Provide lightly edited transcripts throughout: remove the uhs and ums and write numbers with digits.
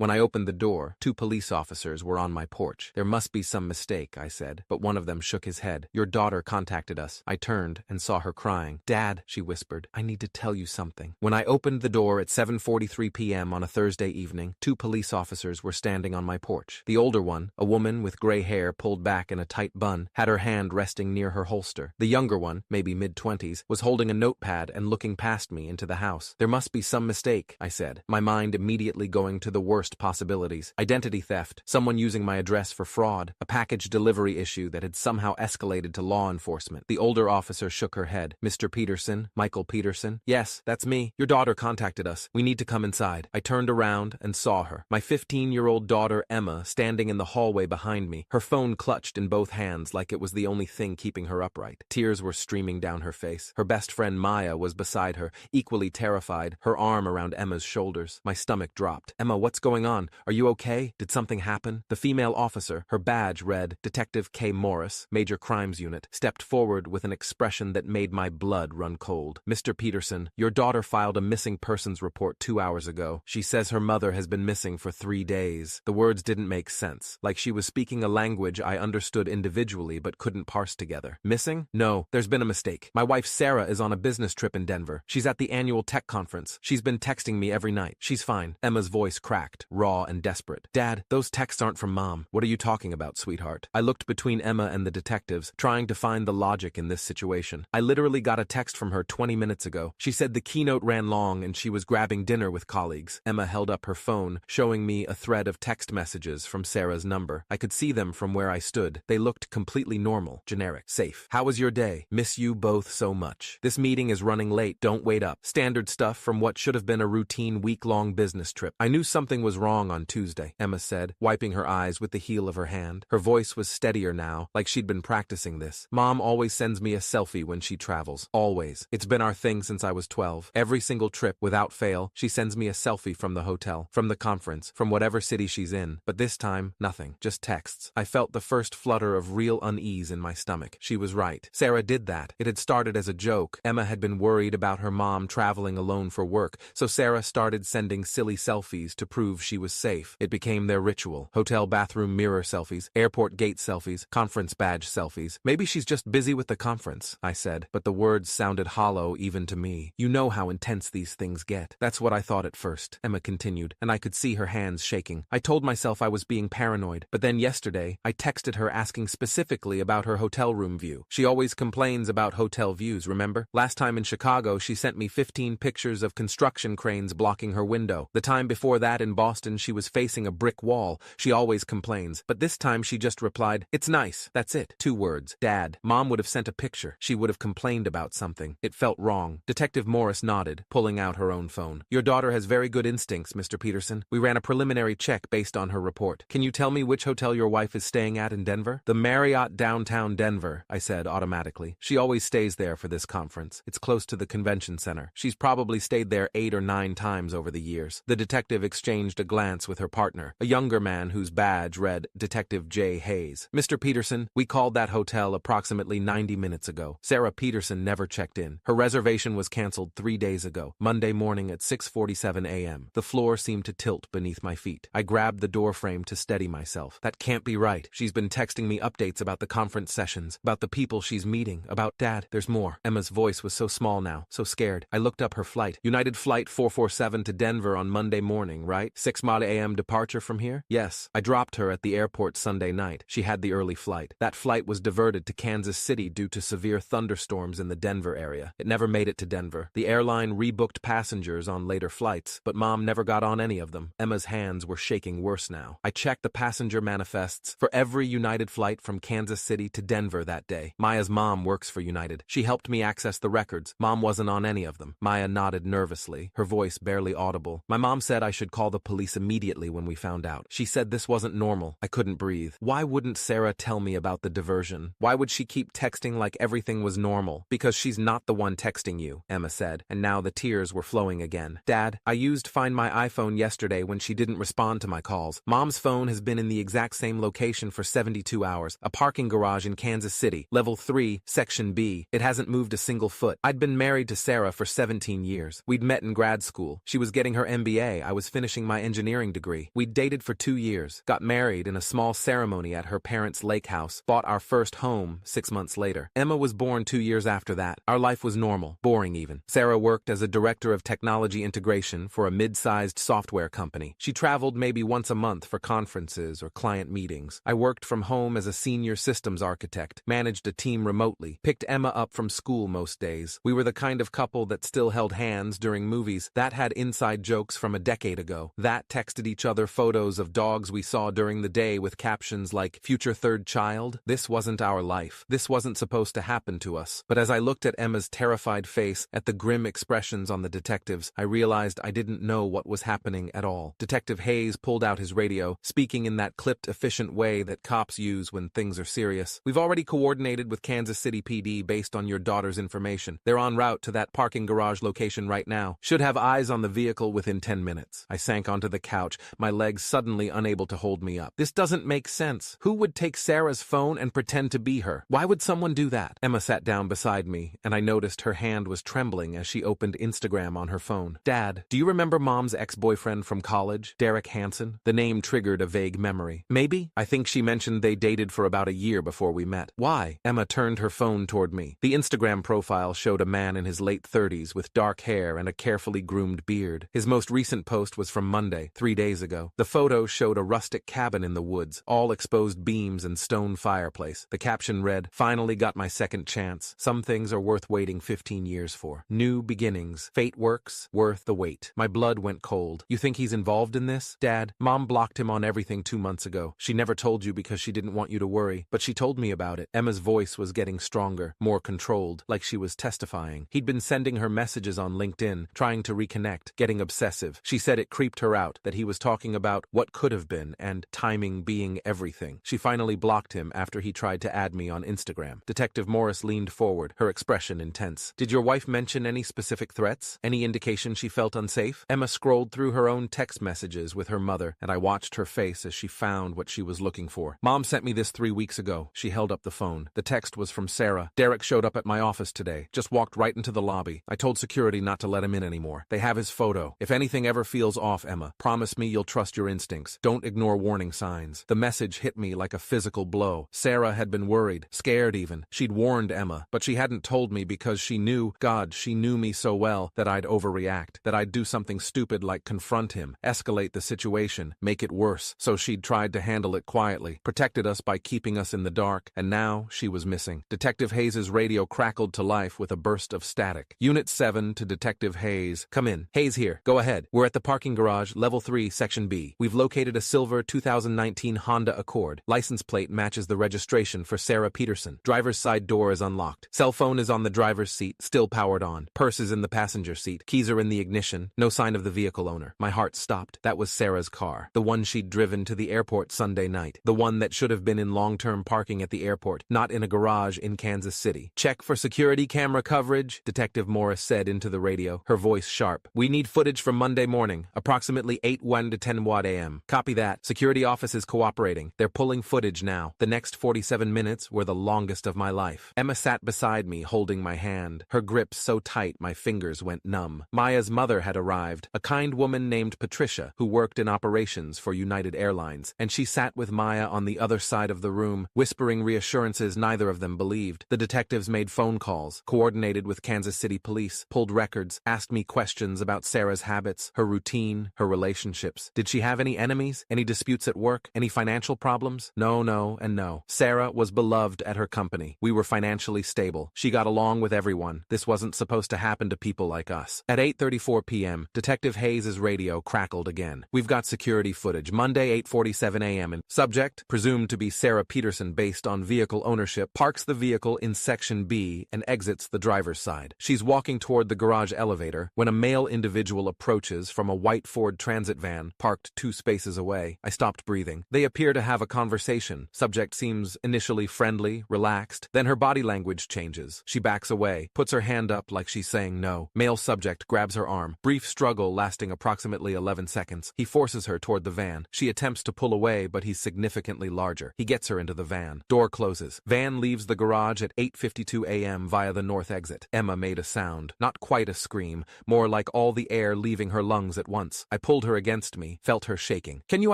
When I opened the door, 2 police officers were on my porch. There must be some mistake, I said, but one of them shook his head. Your daughter contacted us. I turned and saw her crying. Dad, she whispered, I need to tell you something. When I opened the door at 7:43 p.m. on a Thursday evening, 2 police officers were standing on my porch. The older one, a woman with gray hair pulled back in a tight bun, had her hand resting near her holster. The younger one, maybe mid-20s, was holding a notepad and looking past me into the house. There must be some mistake, I said, my mind immediately going to the worst possibilities. Identity theft, someone using my address for fraud, a package delivery issue that had somehow escalated to law enforcement. The older officer shook her head. Mr. Peterson, Michael Peterson? Yes, that's me. Your daughter contacted us. We need to come inside. I turned around and saw her. My 15-year-old daughter, Emma, standing in the hallway behind me, her phone clutched in both hands like it was the only thing keeping her upright. Tears were streaming down her face. Her best friend Maya was beside her, equally terrified, her arm around Emma's shoulders. My stomach dropped. Emma, what's going on? Are you okay? Did something happen? The female officer, her badge read Detective K. Morris, Major Crimes Unit, stepped forward with an expression that made my blood run cold. Mr. Peterson, your daughter filed a missing persons report 2 hours ago. She says her mother has been missing for 3 days. The words didn't make sense, like she was speaking a language I understood individually but couldn't parse together. Missing? No, there's been a mistake. My wife Sarah is on a business trip in Denver. She's at the annual tech conference. She's been texting me every night. She's fine. Emma's voice cracked, raw and desperate. Dad, those texts aren't from Mom. What are you talking about, sweetheart? I looked between Emma and the detectives, trying to find the logic in this situation. I literally got a text from her 20 minutes ago. She said the keynote ran long and she was grabbing dinner with colleagues. Emma held up her phone, showing me a thread of text messages from Sarah's number. I could see them from where I stood. They looked completely normal, generic, safe. How was your day? Miss you both so much. This meeting is running late. Don't wait up. Standard stuff from what should have been a routine week-long business trip. I knew something was wrong on Tuesday, Emma said, wiping her eyes with the heel of her hand. Her voice was steadier now, like she'd been practicing this. Mom always sends me a selfie when she travels. Always. It's been our thing since I was 12. Every single trip, without fail, she sends me a selfie from the hotel, from the conference, from whatever city she's in. But this time, nothing. Just texts. I felt the first flutter of real unease in my stomach. She was right. Sarah did that. It had started as a joke. Emma had been worried about her mom traveling alone for work, so Sarah started sending silly selfies to prove she was safe. It became their ritual. Hotel bathroom mirror selfies, airport gate selfies, conference badge selfies. Maybe she's just busy with the conference, I said, but the words sounded hollow even to me. You know how intense these things get. That's what I thought at first, Emma continued, and I could see her hands shaking. I told myself I was being paranoid, but then yesterday, I texted her asking specifically about her hotel room view. She always complains about hotel views, remember? Last time in Chicago, she sent me 15 pictures of construction cranes blocking her window. The time before that in Boston, she was facing a brick wall. She always complains, but this time she just replied, "It's nice." That's it. 2 words. Dad. Mom would have sent a picture. She would have complained about something. It felt wrong. Detective Morris nodded, pulling out her own phone. Your daughter has very good instincts, Mr. Peterson. We ran a preliminary check based on her report. Can you tell me which hotel your wife is staying at in Denver? The Marriott downtown Denver, I said automatically. She always stays there for this conference. It's close to the convention center. She's probably stayed there 8 or 9 times over the years. The detective exchanged a glance with her partner, a younger man whose badge read Detective J. Hayes. Mr. Peterson, we called that hotel approximately 90 minutes ago. Sarah Peterson never checked in. Her reservation was canceled 3 days ago, Monday morning at 6:47 a.m. The floor seemed to tilt beneath my feet. I grabbed the door frame to steady myself. That can't be right. She's been texting me updates about the conference sessions, about the people she's meeting, about Dad. There's more. Emma's voice was so small now, so scared. I looked up her flight. United Flight 447 to Denver on Monday morning, right? 6 a.m. departure from here? Yes. I dropped her at the airport Sunday night. She had the early flight. That flight was diverted to Kansas City due to severe thunderstorms in the Denver area. It never made it to Denver. The airline rebooked passengers on later flights, but Mom never got on any of them. Emma's hands were shaking worse now. I checked the passenger manifests for every United flight from Kansas City to Denver that day. Maya's mom works for United. She helped me access the records. Mom wasn't on any of them. Maya nodded nervously, her voice barely audible. My mom said I should call the police immediately when we found out. She said this wasn't normal. I couldn't breathe. Why wouldn't Sarah tell me about the diversion? Why would she keep texting like everything was normal? Because she's not the one texting you, Emma said, and now the tears were flowing again. Dad, I used Find My iPhone yesterday when she didn't respond to my calls. Mom's phone has been in the exact same location for 72 hours, a parking garage in Kansas City, level 3, section B. It hasn't moved a single foot. I'd been married to Sarah for 17 years. We'd met in grad school. She was getting her MBA. I was finishing my engineering degree. We'd dated for 2 years, got married in a small ceremony at her parents' lake house, bought our first home 6 months later. Emma was born 2 years after that. Our life was normal, boring even. Sarah worked as a director of technology integration for a mid-sized software company. She traveled maybe once a month for conferences or client meetings. I worked from home as a senior systems architect, managed a team remotely, picked Emma up from school most days. We were the kind of couple that still held hands during movies. That had inside jokes from a decade ago. That texted each other photos of dogs we saw during the day with captions like, "Future third child." This wasn't our life. This wasn't supposed to happen to us. But as I looked at Emma's terrified face, at the grim expressions on the detectives, I realized I didn't know what was happening at all. Detective Hayes pulled out his radio, speaking in that clipped, efficient way that cops use when things are serious. "We've already coordinated with Kansas City PD based on your daughter's information. They're en route to that parking garage location right now. Should have eyes on the vehicle within 10 minutes. I sank onto the couch, my legs suddenly unable to hold me up. This doesn't make sense. Who would take Sarah's phone and pretend to be her? Why would someone do that? Emma sat down beside me, and I noticed her hand was trembling as she opened Instagram on her phone. Dad, do you remember Mom's ex-boyfriend from college, Derek Hansen? The name triggered a vague memory. Maybe? I think she mentioned they dated for about a year before we met. Why? Emma turned her phone toward me. The Instagram profile showed a man in his late 30s with dark hair and a carefully groomed beard. His most recent post was from Monday, 3 days ago. The photo showed a rustic cabin in the woods, all exposed beams and stone fireplace. The caption read, "Finally got my second chance. Some things are worth waiting 15 years for. New beginnings. Fate works, worth the wait." My blood went cold. You think he's involved in this? Dad, Mom blocked him on everything 2 months ago. She never told you because she didn't want you to worry, but she told me about it. Emma's voice was getting stronger, more controlled, like she was testifying. He'd been sending her messages on LinkedIn, trying to reconnect, getting obsessive. She said it creeped her out, that he was talking about what could have been and timing being everything. She finally blocked him after he tried to add me on Instagram. Detective Morris leaned forward, her expression intense. Did your wife mention any specific threats? Any indication she felt unsafe? Emma scrolled through her own text messages with her mother, and I watched her face as she found what she was looking for. Mom sent me this 3 weeks ago. She held up the phone. The text was from Sarah. Derek showed up at my office today. Just walked right into the lobby. I told security not to let him in anymore. They have his photo. If anything ever feels off, Emma, promise me you'll trust your instincts. Don't ignore warning signs. The message hit me like a physical blow. Sarah had been worried, scared even. She'd warned Emma, but she hadn't told me because she knew, God, she knew me so well, that I'd overreact, that I'd do something stupid like confront him, escalate the situation, make it worse. So she'd tried to handle it quietly, protected us by keeping us in the dark, and now she was missing. Detective Hayes' radio crackled to life with a burst of static. Unit 7 to Detective Hayes. Come in. Hayes here. Go ahead. We're at the parking garage, level 3, section B. We've located a silver 2019 Honda Accord. License plate matches the registration for Sarah Peterson. Driver's side door is unlocked. Cell phone is on the driver's seat, still powered on. Purse is in the passenger seat. Keys are in the ignition. No sign of the vehicle owner. My heart stopped. That was Sarah's car. The one she'd driven to the airport Sunday night. The one that should have been in long-term parking at the airport, not in a garage in Kansas City. Check for security camera coverage, Detective Morris said into the radio, her voice sharp. We need footage from Monday morning, approximately 8:01 to 10:00 a.m. Copy that. Security office is cooperating. They're pulling footage now. The next 47 minutes were the longest of my life. Emma sat beside me, holding my hand, her grip so tight my fingers went numb. Maya's mother had arrived, a kind woman named Patricia, who worked in operations for United Airlines, and she sat with Maya on the other side of the room, whispering reassurances neither of them believed. The detectives made phone calls, coordinated with Kansas City police, pulled records, asked me questions about Sarah's habits, her routine, her relationships. Did she have any enemies? Any disputes at work? Any financial problems? No, and no. Sarah was beloved at her company. We were financially stable. She got along with everyone. This wasn't supposed to happen to people like us. At 8:34 p.m., Detective Hayes' radio crackled again. We've got security footage. Monday, 8:47 a.m. and subject, presumed to be Sarah Peterson based on vehicle ownership, parks the vehicle in section B and exits the driver's side. She's walking toward the garage elevator when a male individual approaches from a white Ford Transit van parked 2 spaces away. I stopped breathing. They appear to have a conversation. Subject seems initially friendly, relaxed, then her body language changes. She backs away, puts her hand up like she's saying no. Male subject grabs her arm. Brief struggle lasting approximately 11 seconds. He forces her toward the van. She attempts to pull away, but he's significantly larger. He gets her into the van. Door closes. Van leaves the garage at 8:52 a.m. via the north exit. Emma made a sound. Not quite a scream, more like all the air leaving her lungs at once. I pulled pulled her against me, felt her shaking. "Can you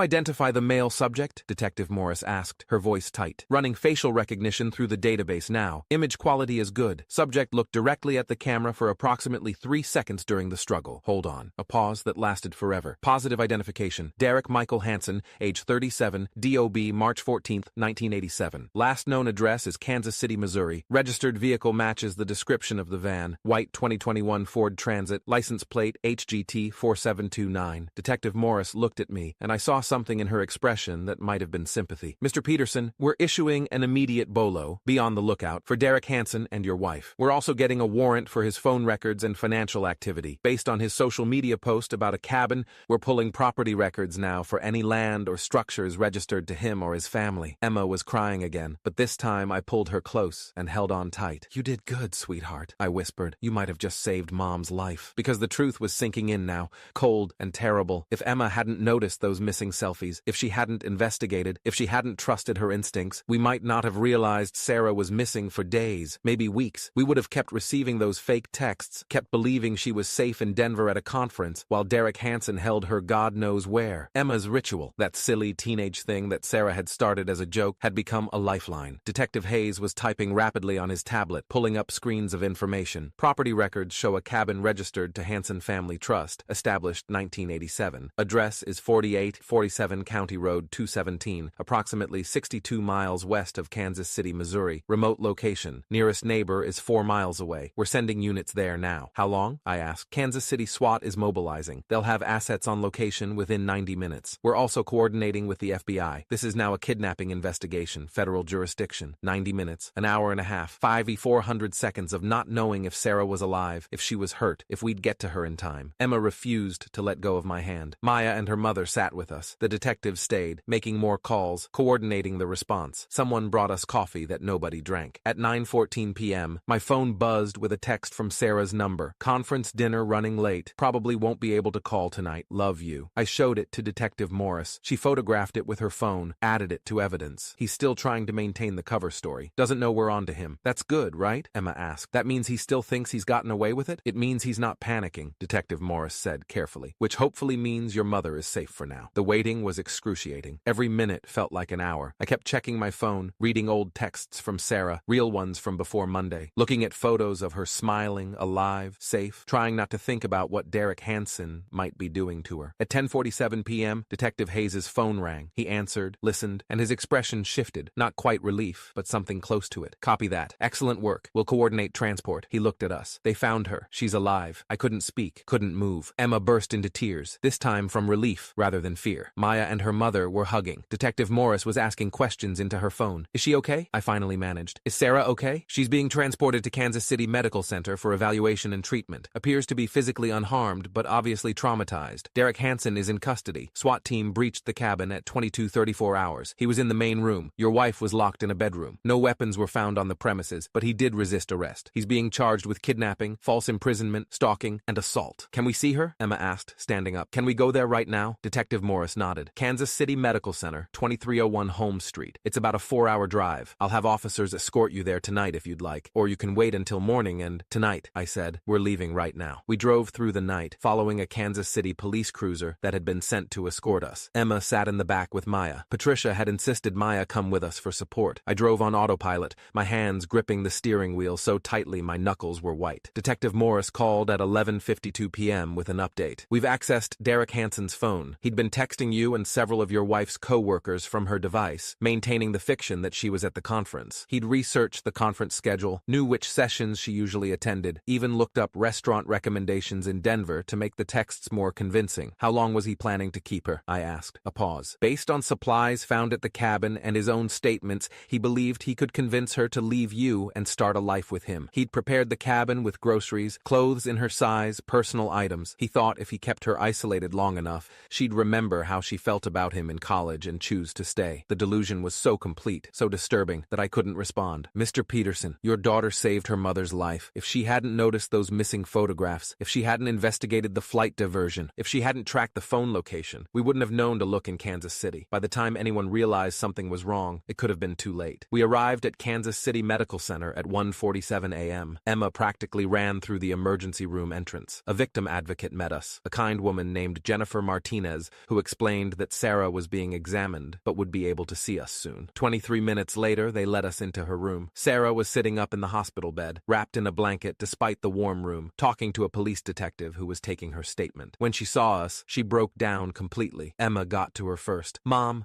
identify the male subject?" Detective Morris asked, her voice tight. "Running facial recognition through the database now. Image quality is good." Subject looked directly at the camera for approximately 3 seconds during the struggle. Hold on. A pause that lasted forever. Positive identification. Derek Michael Hansen, age 37, DOB, March 14, 1987. Last known address is Kansas City, Missouri. Registered vehicle matches the description of the van. White 2021 Ford Transit, license plate HGT 4729. Detective Morris looked at me, and I saw something in her expression that might have been sympathy. "Mr. Peterson, we're issuing an immediate BOLO. Be on the lookout for Derek Hansen and your wife. We're also getting a warrant for his phone records and financial activity. Based on his social media post about a cabin, we're pulling property records now for any land or structures registered to him or his family." Emma was crying again, but this time I pulled her close and held on tight. "You did good, sweetheart," I whispered. "You might have just saved Mom's life." Because the truth was sinking in now, cold and terrible. If Emma hadn't noticed those missing selfies, if she hadn't investigated, if she hadn't trusted her instincts, we might not have realized Sarah was missing for days, maybe weeks. We would have kept receiving those fake texts, kept believing she was safe in Denver at a conference, while Derek Hansen held her God knows where. Emma's ritual, that silly teenage thing that Sarah had started as a joke, had become a lifeline. Detective Hayes was typing rapidly on his tablet, pulling up screens of information. Property records show a cabin registered to Hansen Family Trust, established 1987. Address is 4847 County Road 217, approximately 62 miles west of Kansas City, Missouri. Remote location. Nearest neighbor is 4 miles away. We're sending units there now. How long? I asked. Kansas City SWAT is mobilizing. They'll have assets on location within 90 minutes. We're also coordinating with the FBI. This is now a kidnapping investigation, federal jurisdiction. 90 minutes, an hour and a half, 400 seconds of not knowing if Sarah was alive, if she was hurt, if we'd get to her in time. Emma refused to let go of my hand. Maya and her mother sat with us. The detectives stayed, making more calls, coordinating the response. Someone brought us coffee that nobody drank. At 9:14 p.m., my phone buzzed with a text from Sarah's number. "Conference dinner running late. Probably won't be able to call tonight. Love you." I showed it to Detective Morris. She photographed it with her phone, added it to evidence. "He's still trying to maintain the cover story. Doesn't know we're on to him." "That's good, right?" Emma asked. "That means he still thinks he's gotten away with it?" "It means he's not panicking," Detective Morris said carefully. "Which hopefully means your mother is safe for now." The waiting was excruciating. Every minute felt like an hour. I kept checking my phone, reading old texts from Sarah, real ones from before Monday, looking at photos of her smiling, alive, safe, trying not to think about what Derek Hansen might be doing to her. At 10:47 p.m., Detective Hayes' phone rang. He answered, listened, and his expression shifted. Not quite relief, but something close to it. "Copy that. Excellent work. We'll coordinate transport." He looked at us. "They found her. She's alive." I couldn't speak, couldn't move. Emma burst into tears, this time from relief rather than fear. Maya and her mother were hugging. Detective Morris was asking questions into her phone. "Is she okay?" I finally managed. "Is Sarah okay?" "She's being transported to Kansas City Medical Center for evaluation and treatment. Appears to be physically unharmed, but obviously traumatized. Derek Hansen is in custody. SWAT team breached the cabin at 22:34 hours. He was in the main room. Your wife was locked in a bedroom. No weapons were found on the premises, but he did resist arrest. He's being charged with kidnapping, false imprisonment, stalking, and assault." "Can we see her?" Emma asked, standing up. "Can we go there right now?" Detective Morris nodded. "Kansas City Medical Center, 2301 Holmes Street. It's about a 4-hour drive. I'll have officers escort you there tonight if you'd like, or you can wait until morning and—" "Tonight," I said. "We're leaving right now." We drove through the night, following a Kansas City police cruiser that had been sent to escort us. Emma sat in the back with Maya. Patricia had insisted Maya come with us for support. I drove on autopilot, my hands gripping the steering wheel so tightly my knuckles were white. Detective Morris called at 11:52 p.m. with an update. "We've accessed Derek Hansen's phone. He'd been texting you and several of your wife's co-workers from her device, maintaining the fiction that she was at the conference. He'd researched the conference schedule, knew which sessions she usually attended, even looked up restaurant recommendations in Denver to make the texts more convincing." "How long was he planning to keep her?" I asked. A pause. "Based on supplies found at the cabin and his own statements, he believed he could convince her to leave you and start a life with him. He'd prepared the cabin with groceries, clothes in her size, personal items. He thought if he kept her isolated long enough, she'd remember how she felt about him in college and choose to stay." The delusion was so complete, so disturbing, that I couldn't respond. "Mr. Peterson, your daughter saved her mother's life. If she hadn't noticed those missing photographs, if she hadn't investigated the flight diversion, if she hadn't tracked the phone location, we wouldn't have known to look in Kansas City. By the time anyone realized something was wrong, it could have been too late." We arrived at Kansas City Medical Center at 1:47 a.m. Emma practically ran through the emergency room entrance. A victim advocate met us, a kind woman woman named Jennifer Martinez who explained that Sarah was being examined but would be able to see us soon. 23 minutes later, they let us into her room. Sarah was sitting up in the hospital bed, wrapped in a blanket despite the warm room, talking to a police detective who was taking her statement. When she saw us, she broke down completely. Emma got to her first. Mom,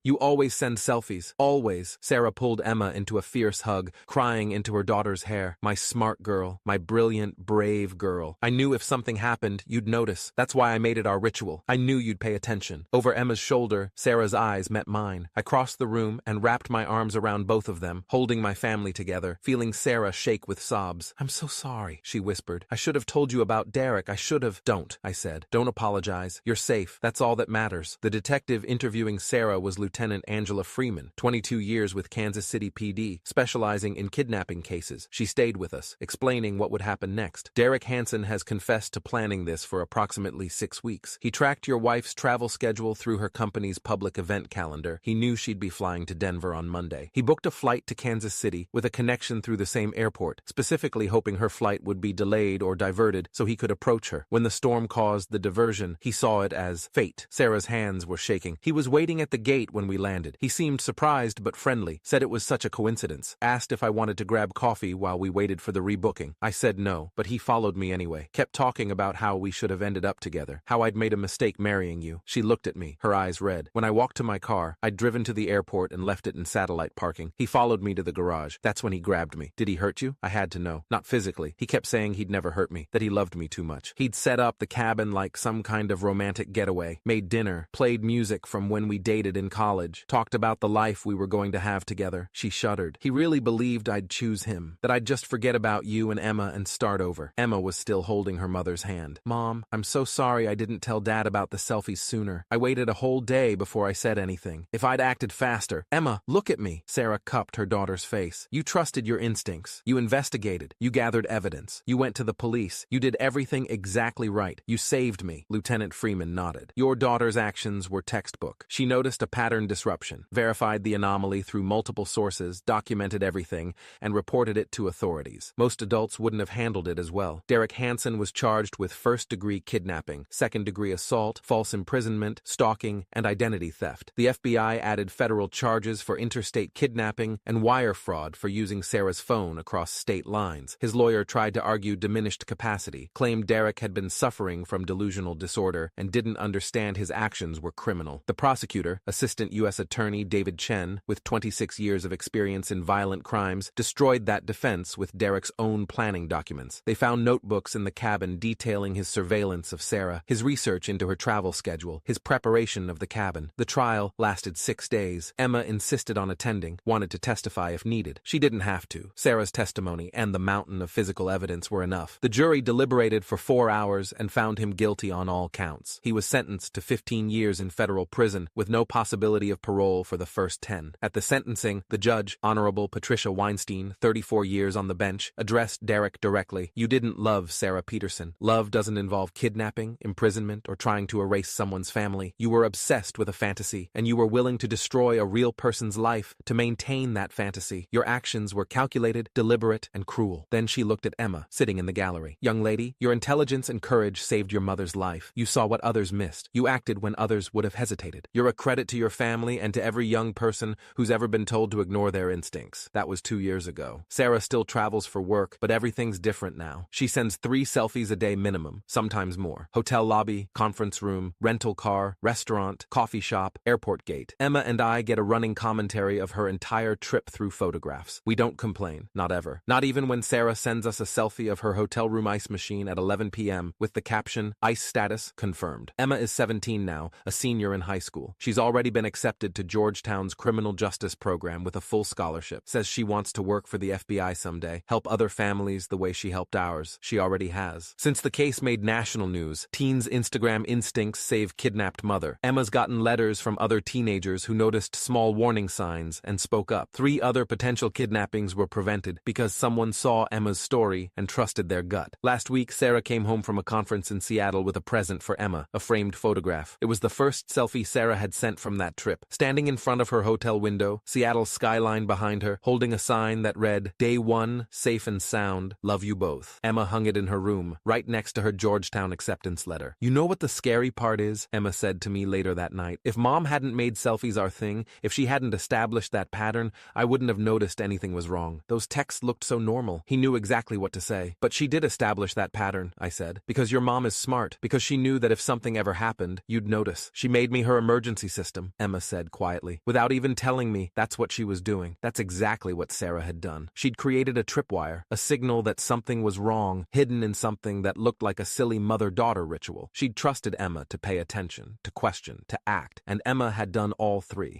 you always send selfies. Always. Sarah pulled Emma into a fierce hug, crying into her daughter's hair. My smart girl. My brilliant, brave girl. I knew if something happened, you'd notice. That's why I made it our ritual. I knew you'd pay attention. Over Emma's shoulder, Sarah's eyes met mine. I crossed the room and wrapped my arms around both of them, holding my family together, feeling Sarah shake with sobs. I'm so sorry, she whispered. I should have told you about Derek. I should have. Don't, I said. Don't apologize. You're safe. That's all that matters. The detective interviewing Sarah was Lieutenant Angela Freeman, 22 years with Kansas City PD, specializing in kidnapping cases. She stayed with us, explaining what would happen next. Derek Hansen has confessed to planning this for approximately 6 weeks. He tracked your wife's travel schedule through her company's public event calendar. He knew she'd be flying to Denver on Monday. He booked a flight to Kansas City with a connection through the same airport, specifically hoping her flight would be delayed or diverted so he could approach her. When the storm caused the diversion, he saw it as fate. Sarah's hands were shaking. He was waiting at the gate when we landed. He seemed surprised but friendly, said it was such a coincidence, asked if I wanted to grab coffee while we waited for the rebooking. I said no, but he followed me anyway, kept talking about how we should have ended up together, how I'd made a mistake marrying you. She looked at me, her eyes red. When I walked to my car, I'd driven to the airport and left it in satellite parking. He followed me to the garage. That's when he grabbed me. Did he hurt you? I had to know. Not physically. He kept saying he'd never hurt me, that he loved me too much. He'd set up the cabin like some kind of romantic getaway, made dinner, played music from when we dated in college, talked about the life we were going to have together. She shuddered. He really believed I'd choose him, that I'd just forget about you and Emma and start over. Emma was still holding her mother's hand. Mom, I'm so sorry I didn't tell Dad about the selfies sooner. I waited a whole day before I said anything. If I'd acted faster. Emma, look at me. Sarah cupped her daughter's face. You trusted your instincts. You investigated. You gathered evidence. You went to the police. You did everything exactly right. You saved me. Lieutenant Freeman nodded. Your daughter's actions were textbook. She noticed a pattern disruption, verified the anomaly through multiple sources, documented everything, and reported it to authorities. Most adults wouldn't have handled it as well. Derek Hansen was charged with first-degree kidnapping, second-degree assault, false imprisonment, stalking, and identity theft. The FBI added federal charges for interstate kidnapping and wire fraud for using Sarah's phone across state lines. His lawyer tried to argue diminished capacity, claimed Derek had been suffering from delusional disorder and didn't understand his actions were criminal. The prosecutor, Assistant U.S. Attorney David Chen, with 26 years of experience in violent crimes, destroyed that defense with Derek's own planning documents. They found notebooks in the cabin detailing his surveillance of Sarah, his research into her travel schedule, his preparation of the cabin. The trial lasted 6 days. Emma insisted on attending, wanted to testify if needed. She didn't have to. Sarah's testimony and the mountain of physical evidence were enough. The jury deliberated for 4 hours and found him guilty on all counts. He was sentenced to 15 years in federal prison with no possibility of parole for the first 10. At the sentencing, the judge, Honorable Patricia Weinstein, 34 years on the bench, addressed Derek directly. You didn't love Sarah Peterson. Love doesn't involve kidnapping, imprisonment, or trying to erase someone's family. You were obsessed with a fantasy, and you were willing to destroy a real person's life to maintain that fantasy. Your actions were calculated, deliberate, and cruel. Then she looked at Emma, sitting in the gallery. Young lady, your intelligence and courage saved your mother's life. You saw what others missed. You acted when others would have hesitated. You're a credit to your family and to every young person who's ever been told to ignore their instincts. That was 2 years ago. Sarah still travels for work, but everything's different now. She sends 3 selfies a day minimum, sometimes more. Hotel lobby, conference room, rental car, restaurant, coffee shop, airport gate. Emma and I get a running commentary of her entire trip through photographs. We don't complain, not ever. Not even when Sarah sends us a selfie of her hotel room ice machine at 11 p.m. with the caption, ice status confirmed. Emma is 17 now, a senior in high school. She's already been accepted to Georgetown's criminal justice program with a full scholarship. Says she wants to work for the FBI someday, help other families the way she helped ours. She already has. Since the case made national news, teens' Instagram instincts save kidnapped mother. Emma's gotten letters from other teenagers who noticed small warning signs and spoke up. 3 other potential kidnappings were prevented because someone saw Emma's story and trusted their gut. Last week, Sarah came home from a conference in Seattle with a present for Emma, a framed photograph. It was the first selfie Sarah had sent from that trip. Standing in front of her hotel window, Seattle's skyline behind her, holding a sign that read, Day 1, safe and sound, love you both. Emma hung it in her room, right next to her Georgetown acceptance letter. better. You know what the scary part is? Emma said to me later that night. If Mom hadn't made selfies our thing, if she hadn't established that pattern, I wouldn't have noticed anything was wrong. Those texts looked so normal. He knew exactly what to say. But she did establish that pattern, I said. Because your mom is smart. Because she knew that if something ever happened, you'd notice. She made me her emergency system, Emma said quietly. Without even telling me, that's what she was doing. That's exactly what Sarah had done. She'd created a tripwire, a signal that something was wrong, hidden in something that looked like a silly mother-daughter ritual. She'd trusted Emma to pay attention, to question, to act, and Emma had done all three.